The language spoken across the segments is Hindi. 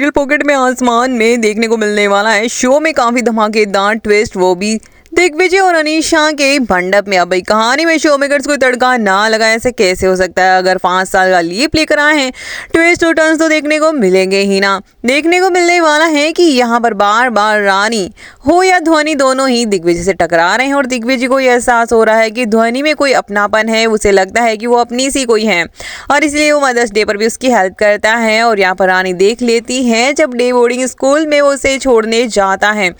सीरियल पॉकेट में आसमान में देखने को मिलने वाला है। शो में काफी धमाकेदार ट्विस्ट, वो भी दिग्विजय और अनीशा के मंडप में। अब भाई कहानी में शो मेकर्स कोई तड़का ना लगा, ऐसे कैसे हो सकता है? अगर 5 साल का लीप लेकर आए हैं, ट्विस्ट और टर्न्स तो देखने को मिलेंगे ही ना। देखने को मिलने वाला है कि यहाँ पर बार बार रानी हो या ध्वनि दोनों ही दिग्विजय से टकरा रहे हैं और दिग्विजय को यह एहसास हो रहा है कि ध्वनि में कोई अपनापन है। उसे लगता है कि वो अपनी सी कोई है और इसलिए वो मदर्स डे पर भी उसकी हेल्प करता है। और यहाँ पर रानी देख लेती है जब डे बोर्डिंग स्कूल में वो उसे छोड़ने जाता है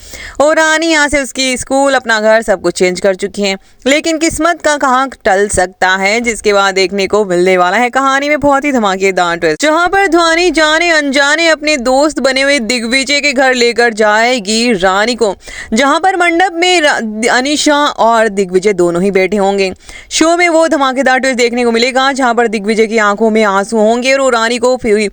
और रानी यहाँ से उसकी स्कूल, अपना घर, सब कुछ चेंज कर चुकी हैं। लेकिन किस्मत का कहाँ टल सकता है, जिसके बाद देखने को मिलने वाला है कहानी में बहुत ही धमाकेदार ट्विस्ट, जहाँ पर ध्वनि जाने अनजाने अपने दोस्त बने हुए दिग्विजय के घर लेकर जाएगी रानी को, जहाँ पर मंडप में अनीशा और दिग्विजय दोनों ही बैठे होंगे। शो में वो धमाकेदार ट्विस्ट देखने को मिलेगा जहाँ पर दिग्विजय की आंखों में आंसू होंगे और वो रानी को उसे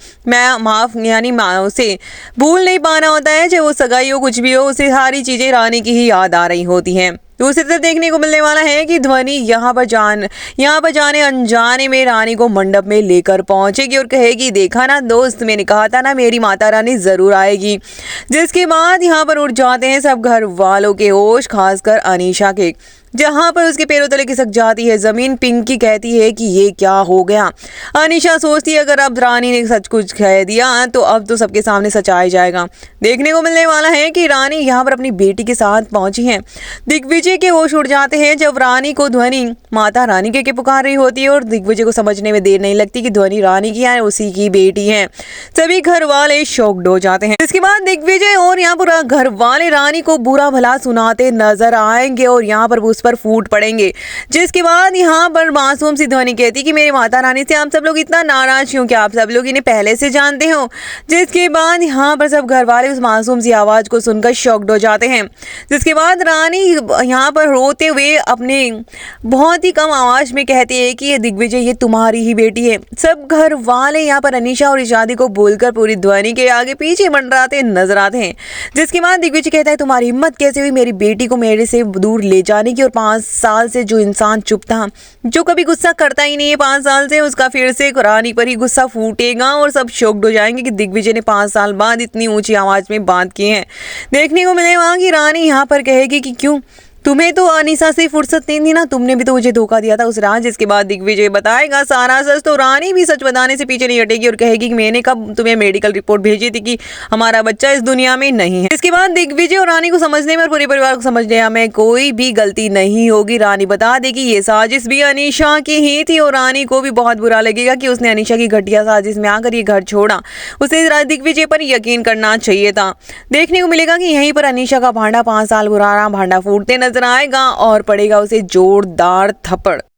भूल नहीं पाना होता है। चाहे वो सगाई हो, कुछ भी हो, उसे सारी चीजें रानी की ही याद आ रही होती हैं। दूसरी तरफ देखने को मिलने वाला है कि ध्वनि यहाँ पर जाने अनजाने में रानी को मंडप में लेकर पहुंचेगी और कहेगी, देखा ना दोस्त, मैंने कहा था ना मेरी माता रानी जरूर आएगी। जिसके बाद यहाँ पर उठ जाते हैं सब घर वालों के होश, खासकर अनीशा के, जहां पर उसके पैरों तले खिसक जाती है जमीन। पिंकी कहती है कि ये क्या हो गया। अनीशा सोचती है अगर अब रानी ने सच कुछ कह दिया तो अब तो सबके सामने सच आ जाएगा। देखने को मिलने वाला है कि रानी यहाँ पर अपनी बेटी के साथ पहुंची है। दिग्विजय के होश उड़ जाते हैं जब रानी को ध्वनि माता रानी के पुकार रही होती है और दिग्विजय को समझने में देर नहीं लगती कि ध्वनि रानी की है, उसी की बेटी है। सभी घर वाले शॉक्ड हो जाते हैं। इसके बाद दिग्विजय और यहाँ पूरा घर वाले रानी को बुरा भला सुनाते नजर आएंगे और यहाँ पर उस पर फूट पड़ेंगे। जिसके बाद यहाँ पर मासूम सी ध्वनि कहती कि मेरी माता रानी से आप सब लोग इतना नाराज क्यों, क्या आप सब लोग इन्हें पहले से जानते हो? जिसके बाद यहाँ पर सब घर वाले उस मासूम सी आवाज को सुनकर शॉक्ड हो जाते हैं। जिसके बाद रानी यहाँ पर रोते हुए अपने बहुत ही कम आवाज में कहती है कि ये दिग्विजय, ये तुम्हारी ही बेटी है। सब घर वाले यहाँ पर अनीशा और इशादी को बोलकर पूरी ध्वनि के आगे पीछे मंडराते नजर आते हैं। जिसके बाद दिग्विजय कहता है, तुम्हारी हिम्मत कैसे हुई मेरी बेटी को मेरे से दूर ले जाने की? और 5 साल से जो इंसान चुप था, जो कभी गुस्सा करता ही नहीं है, 5 साल से उसका फिर से रानी पर ही गुस्सा फूटेगा और सब शॉक्ड हो जाएंगे कि दिग्विजय ने 5 साल बाद इतनी ऊंची आवाज में बात की है। देखने को मिलेगा कि रानी यहाँ पर कहेगी कि क्यों तुम्हें तो अनीशा से फुर्सत नहीं थी ना, तुमने भी तो मुझे धोखा दिया था उस रात। जिसके बाद दिग्विजय बताएगा सारा सच, तो रानी भी सच बताने से पीछे नहीं हटेगी और कहेगी कि मैंने कब तुम्हें मेडिकल रिपोर्ट भेजी थी कि हमारा बच्चा इस दुनिया में नहीं है। इसके बाद दिग्विजय और रानी को समझने में और पूरे परिवार को समझने में कोई भी गलती नहीं होगी। रानी बता देगी ये साजिश भी अनीशा की ही थी और रानी को भी बहुत बुरा लगेगा कि उसने अनीशा की घटिया साजिश में आकर ये घर छोड़ा। उसे दिग्विजय पर यकीन करना चाहिए था। देखने को मिलेगा कि यहीं पर अनीशा का भांडा 5 साल पुराना भांडा फूटते नजर आएगा और पड़ेगा उसे जोरदार थप्पड़।